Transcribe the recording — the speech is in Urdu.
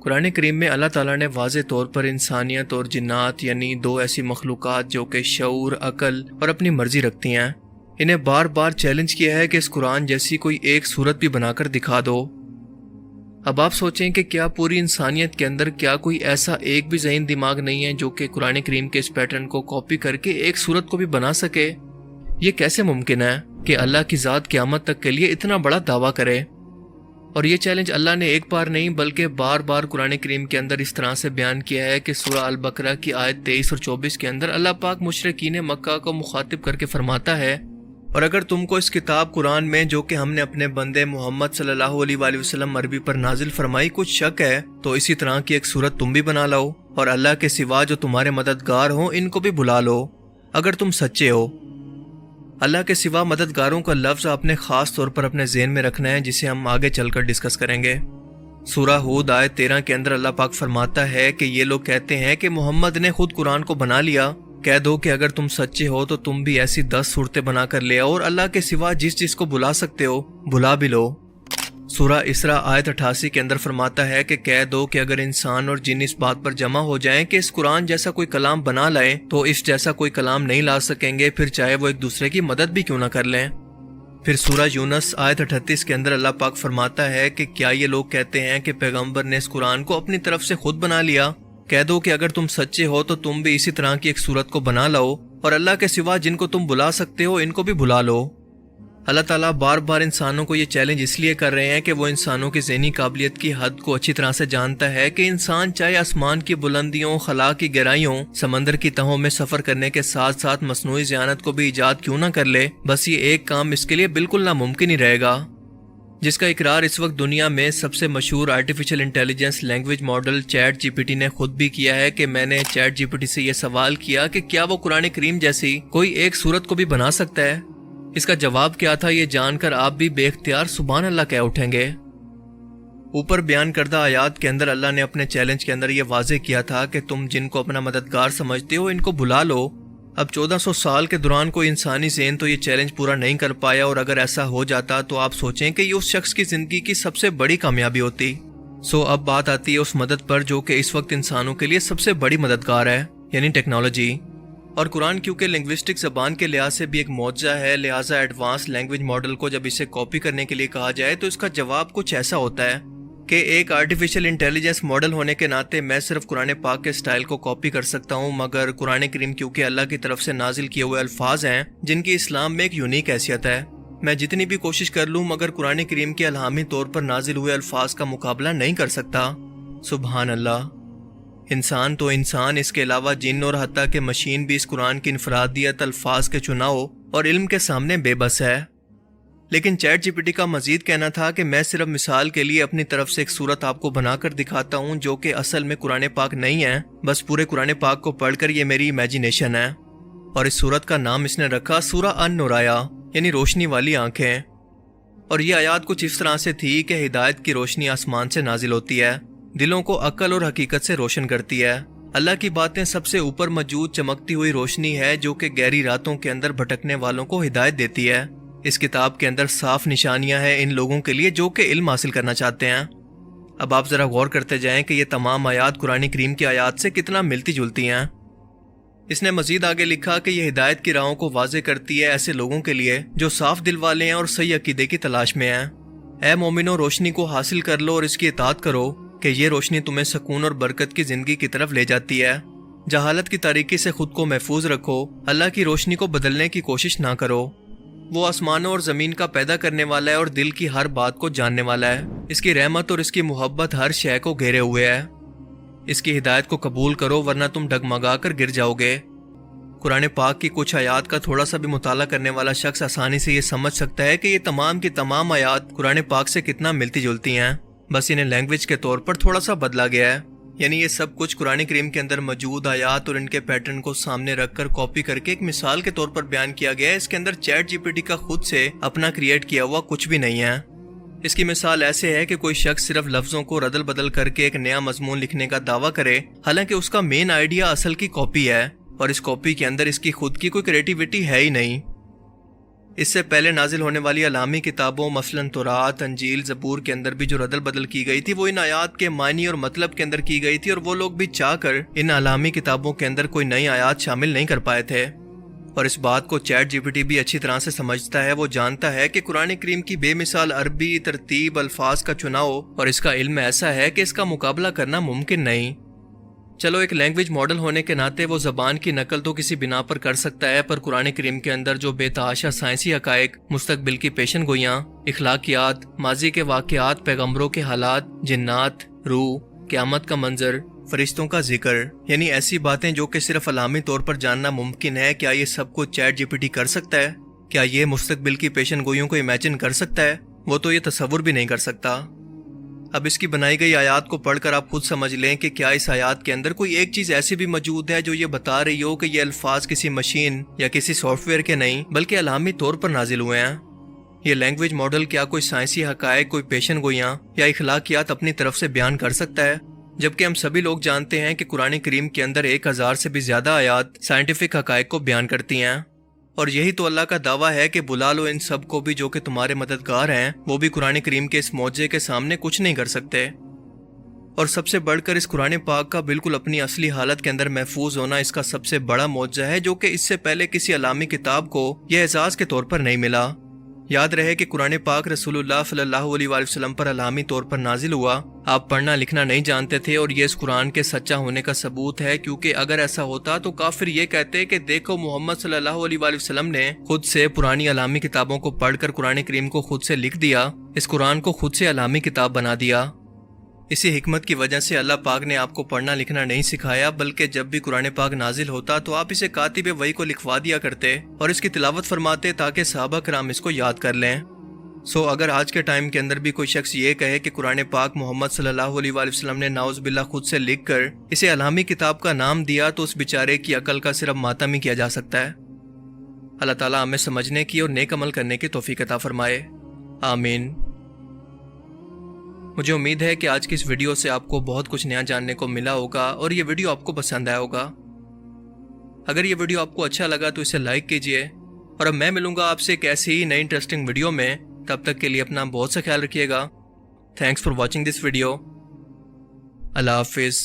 قرآن کریم میں اللہ تعالیٰ نے واضح طور پر انسانیت اور جنات یعنی دو ایسی مخلوقات جو کہ شعور، عقل اور اپنی مرضی رکھتی ہیں، انہیں بار بار چیلنج کیا ہے کہ اس قرآن جیسی کوئی ایک صورت بھی بنا کر دکھا دو۔ اب آپ سوچیں کہ کیا پوری انسانیت کے اندر کیا کوئی ایسا ایک بھی ذہین دماغ نہیں ہے جو کہ قرآن کریم کے اس پیٹرن کو کاپی کر کے ایک صورت کو بھی بنا سکے؟ یہ کیسے ممکن ہے کہ اللہ کی ذات قیامت تک کے لیے اتنا بڑا دعویٰ کرے؟ اور یہ چیلنج اللہ نے ایک بار نہیں بلکہ بار بار قرآن کریم کے اندر اس طرح سے بیان کیا ہے کہ سورہ البقرہ کی آیت 23 اور 24 کے اندر اللہ پاک مشرکین مکہ کو مخاطب کر کے فرماتا ہے، اور اگر تم کو اس کتاب قرآن میں جو کہ ہم نے اپنے بندے محمد صلی اللہ علیہ وآلہ وسلم عربی پر نازل فرمائی کچھ شک ہے تو اسی طرح کی ایک صورت تم بھی بنا لاؤ، اور اللہ کے سوا جو تمہارے مددگار ہوں ان کو بھی بلا لو اگر تم سچے ہو۔ اللہ کے سوا مددگاروں کا لفظ آپ نے خاص طور پر اپنے ذہن میں رکھنا ہے، جسے ہم آگے چل کر ڈسکس کریں گے۔ سورہ ہود آیت 13 کے اندر اللہ پاک فرماتا ہے کہ یہ لوگ کہتے ہیں کہ محمد نے خود قرآن کو بنا لیا، کہہ دو کہ اگر تم سچے ہو تو تم بھی ایسی 10 صورتیں بنا کر لے آؤ اور اللہ کے سوا جس کو بلا سکتے ہو بلا بھی لو۔ سورہ اسراء آیت 88 کے اندر فرماتا ہے کہ کہہ دو کہ اگر انسان اور جن اس بات پر جمع ہو جائیں کہ اس قرآن جیسا کوئی کلام بنا لائیں تو اس جیسا کوئی کلام نہیں لا سکیں گے، پھر چاہے وہ ایک دوسرے کی مدد بھی کیوں نہ کر لیں۔ پھر سورہ یونس آیت 38 کے اندر اللہ پاک فرماتا ہے کہ کیا یہ لوگ کہتے ہیں کہ پیغمبر نے اس قرآن کو اپنی طرف سے خود بنا لیا، کہہ دو کہ اگر تم سچے ہو تو تم بھی اسی طرح کی ایک صورت کو بنا لاؤ اور اللہ کے سوا جن کو تم بلا سکتے ہو ان کو بھی بلا لو۔ اللہ تعالیٰ بار بار انسانوں کو یہ چیلنج اس لیے کر رہے ہیں کہ وہ انسانوں کی ذہنی قابلیت کی حد کو اچھی طرح سے جانتا ہے کہ انسان چاہے آسمان کی بلندیوں، خلا کی گہرائیوں، سمندر کی تہوں میں سفر کرنے کے ساتھ ساتھ مصنوعی ذہانت کو بھی ایجاد کیوں نہ کر لے، بس یہ ایک کام اس کے لیے بالکل ناممکن ہی رہے گا، جس کا اقرار اس وقت دنیا میں سب سے مشہور artificial intelligence language model chat G P T نے خود بھی کیا ہے کہ میں نے چیٹ جی پی ٹی سے یہ سوال کیا کہ کیا وہ قرآن کریم جیسی کوئی ایک صورت کو بھی بنا سکتا ہے؟ اس کا جواب کیا تھا یہ جان کر آپ بھی بے اختیار سبحان اللہ کہہ اٹھیں گے۔ اوپر بیان کردہ آیات کے اندر اللہ نے اپنے چیلنج کے اندر یہ واضح کیا تھا کہ تم جن کو اپنا مددگار سمجھتے ہو ان کو بلا لو۔ اب 1400 سال کے دوران کوئی انسانی ذہن تو یہ چیلنج پورا نہیں کر پایا، اور اگر ایسا ہو جاتا تو آپ سوچیں کہ یہ اس شخص کی زندگی کی سب سے بڑی کامیابی ہوتی۔ اب بات آتی ہے اس مدد پر جو کہ اس وقت انسانوں کے لیے سب سے بڑی مددگار ہے، یعنی ٹیکنالوجی۔ اور قرآن کیونکہ لنگوسٹک زبان کے لحاظ سے بھی ایک معجزہ ہے، لہٰذا ایڈوانس لینگویج ماڈل کو جب اسے کاپی کرنے کے لیے کہا جائے تو اس کا جواب کچھ ایسا ہوتا ہے کہ ایک آرٹیفیشل انٹیلیجنس ماڈل ہونے کے ناطے میں صرف قرآن پاک کے سٹائل کو کاپی کر سکتا ہوں، مگر قرآن کریم کیونکہ اللہ کی طرف سے نازل کیے ہوئے الفاظ ہیں جن کی اسلام میں ایک یونیک حیثیت ہے، میں جتنی بھی کوشش کر لوں مگر قرآن کریم کے الہامی طور پر نازل ہوئے الفاظ کا مقابلہ نہیں کر سکتا۔ سبحان اللہ۔ انسان تو انسان، اس کے علاوہ جن اور حتیٰ کہ مشین بھی اس قرآن کی انفرادیت، الفاظ کے چناؤ اور علم کے سامنے بے بس ہے۔ لیکن چیٹ جی پی ٹی کا مزید کہنا تھا کہ میں صرف مثال کے لیے اپنی طرف سے ایک صورت آپ کو بنا کر دکھاتا ہوں جو کہ اصل میں قرآن پاک نہیں ہے، بس پورے قرآن پاک کو پڑھ کر یہ میری امیجینیشن ہے، اور اس صورت کا نام اس نے رکھا سورہ النورایا، یعنی روشنی والی آنکھیں۔ اور یہ آیات کچھ اس طرح سے تھی کہ ہدایت کی روشنی آسمان سے نازل ہوتی ہے، دلوں کو عقل اور حقیقت سے روشن کرتی ہے، اللہ کی باتیں سب سے اوپر موجود چمکتی ہوئی روشنی ہے جو کہ گہری راتوں کے اندر بھٹکنے والوں کو ہدایت دیتی ہے۔ اس کتاب کے اندر صاف نشانیاں ہیں ان لوگوں کے لیے جو کہ علم حاصل کرنا چاہتے ہیں۔ اب آپ ذرا غور کرتے جائیں کہ یہ تمام آیات قرآن کریم کی آیات سے کتنا ملتی جلتی ہیں۔ اس نے مزید آگے لکھا کہ یہ ہدایت کی راہوں کو واضح کرتی ہے ایسے لوگوں کے لیے جو صاف دل والے ہیں اور صحیح عقیدے کی تلاش میں ہیں۔ اے مومنو، روشنی کو حاصل کر لو اور اس کی اطاعت کرو کہ یہ روشنی تمہیں سکون اور برکت کی زندگی کی طرف لے جاتی ہے۔ جہالت کی تاریکی سے خود کو محفوظ رکھو، اللہ کی روشنی کو بدلنے کی کوشش نہ کرو۔ وہ آسمانوں اور زمین کا پیدا کرنے والا ہے اور دل کی ہر بات کو جاننے والا ہے، اس کی رحمت اور اس کی محبت ہر شے کو گھیرے ہوئے ہے۔ اس کی ہدایت کو قبول کرو ورنہ تم ڈگمگا کر گر جاؤ گے۔ قرآن پاک کی کچھ آیات کا تھوڑا سا بھی مطالعہ کرنے والا شخص آسانی سے یہ سمجھ سکتا ہے کہ یہ تمام کی تمام آیات قرآن پاک سے کتنا ملتی جلتی ہیں، بس انہیں لینگویج کے طور پر تھوڑا سا بدلا گیا ہے۔ یعنی یہ سب کچھ قرآن کریم کے اندر موجود آیات اور ان کے پیٹرن کو سامنے رکھ کر کاپی کر کے ایک مثال کے طور پر بیان کیا گیا ہے۔ اس کے اندر چیٹ جی پی ٹی کا خود سے اپنا کریٹ کیا ہوا کچھ بھی نہیں ہے۔ اس کی مثال ایسے ہے کہ کوئی شخص صرف لفظوں کو ردل بدل کر کے ایک نیا مضمون لکھنے کا دعویٰ کرے، حالانکہ اس کا مین آئیڈیا اصل کی کاپی ہے، اور اس کاپی کے اندر اس کی خود کی کوئی کریٹیوٹی ہے ہی نہیں۔ اس سے پہلے نازل ہونے والی علامی کتابوں مثلاً تورات، انجیل، زبور کے اندر بھی جو ردل بدل کی گئی تھی وہ ان آیات کے معنی اور مطلب کے اندر کی گئی تھی، اور وہ لوگ بھی چاہ کر ان علامی کتابوں کے اندر کوئی نئی آیات شامل نہیں کر پائے تھے۔ اور اس بات کو چیٹ جی پی ٹی بھی اچھی طرح سے سمجھتا ہے۔ وہ جانتا ہے کہ قرآن کریم کی بے مثال عربی ترتیب، الفاظ کا چناؤ اور اس کا علم ایسا ہے کہ اس کا مقابلہ کرنا ممکن نہیں۔ چلو ایک لینگویج ماڈل ہونے کے ناطے وہ زبان کی نقل تو کسی بنا پر کر سکتا ہے، پر قرآن کریم کے اندر جو بے تحاشا سائنسی حقائق، مستقبل کی پیشن گوئیاں، اخلاقیات، ماضی کے واقعات، پیغمبروں کے حالات، جنات، روح، قیامت کا منظر، فرشتوں کا ذکر، یعنی ایسی باتیں جو کہ صرف علامی طور پر جاننا ممکن ہے، کیا یہ سب کچھ چیٹ جی پی ٹی کر سکتا ہے؟ کیا یہ مستقبل کی پیشن گوئیوں کو امیجن کر سکتا ہے؟ وہ تو یہ تصور بھی نہیں کر سکتا۔ اب اس کی بنائی گئی آیات کو پڑھ کر آپ خود سمجھ لیں کہ کیا اس آیات کے اندر کوئی ایک چیز ایسی بھی موجود ہے جو یہ بتا رہی ہو کہ یہ الفاظ کسی مشین یا کسی سافٹ ویئر کے نہیں بلکہ علامی طور پر نازل ہوئے ہیں۔ یہ لینگویج ماڈل کیا کوئی سائنسی حقائق، کوئی پیشن گوئیاں یا اخلاقیات اپنی طرف سے بیان کر سکتا ہے؟ جبکہ ہم سبھی لوگ جانتے ہیں کہ قرآن کریم کے اندر 1000 سے بھی زیادہ آیات سائنٹیفک حقائق کو بیان کرتی ہیں، اور یہی تو اللہ کا دعویٰ ہے کہ بلا لو ان سب کو بھی جو کہ تمہارے مددگار ہیں، وہ بھی قرآن کریم کے اس معجزے کے سامنے کچھ نہیں کر سکتے۔ اور سب سے بڑھ کر اس قرآن پاک کا بالکل اپنی اصلی حالت کے اندر محفوظ ہونا اس کا سب سے بڑا معجزہ ہے، جو کہ اس سے پہلے کسی علامی کتاب کو یہ اعزاز کے طور پر نہیں ملا۔ یاد رہے کہ قرآن پاک رسول اللہ صلی اللہ علیہ وآلہ وسلم پر علامی طور پر نازل ہوا۔ آپ پڑھنا لکھنا نہیں جانتے تھے، اور یہ اس قرآن کے سچا ہونے کا ثبوت ہے، کیونکہ اگر ایسا ہوتا تو کافر یہ کہتے کہ دیکھو محمد صلی اللہ علیہ وآلہ وسلم نے خود سے پرانی علامی کتابوں کو پڑھ کر قرآن کریم کو خود سے لکھ دیا، اس قرآن کو خود سے علامی کتاب بنا دیا۔ اسی حکمت کی وجہ سے اللہ پاک نے آپ کو پڑھنا لکھنا نہیں سکھایا، بلکہ جب بھی قرآن پاک نازل ہوتا تو آپ اسے کاتب وحی کو لکھوا دیا کرتے اور اس کی تلاوت فرماتے تاکہ صحابہ کرام اس کو یاد کر لیں۔ اگر آج کے ٹائم کے اندر بھی کوئی شخص یہ کہے کہ قرآن پاک محمد صلی اللہ علیہ وآلہ وسلم نے نعوذ باللہ خود سے لکھ کر اسے علامی کتاب کا نام دیا، تو اس بیچارے کی عقل کا صرف ماتم ہی کیا جا سکتا ہے۔ اللہ تعالیٰ ہمیں سمجھنے کی اور نیک عمل کرنے کی توفیق عطا فرمائے، آمین۔ مجھے امید ہے کہ آج کی اس ویڈیو سے آپ کو بہت کچھ نیا جاننے کو ملا ہوگا اور یہ ویڈیو آپ کو پسند آیا ہوگا۔ اگر یہ ویڈیو آپ کو اچھا لگا تو اسے لائک کیجئے، اور اب میں ملوں گا آپ سے ایک ایسی ہی نئی انٹرسٹنگ ویڈیو میں۔ تب تک کے لیے اپنا بہت سا خیال رکھیے گا۔ Thanks for watching this video. اللہ حافظ۔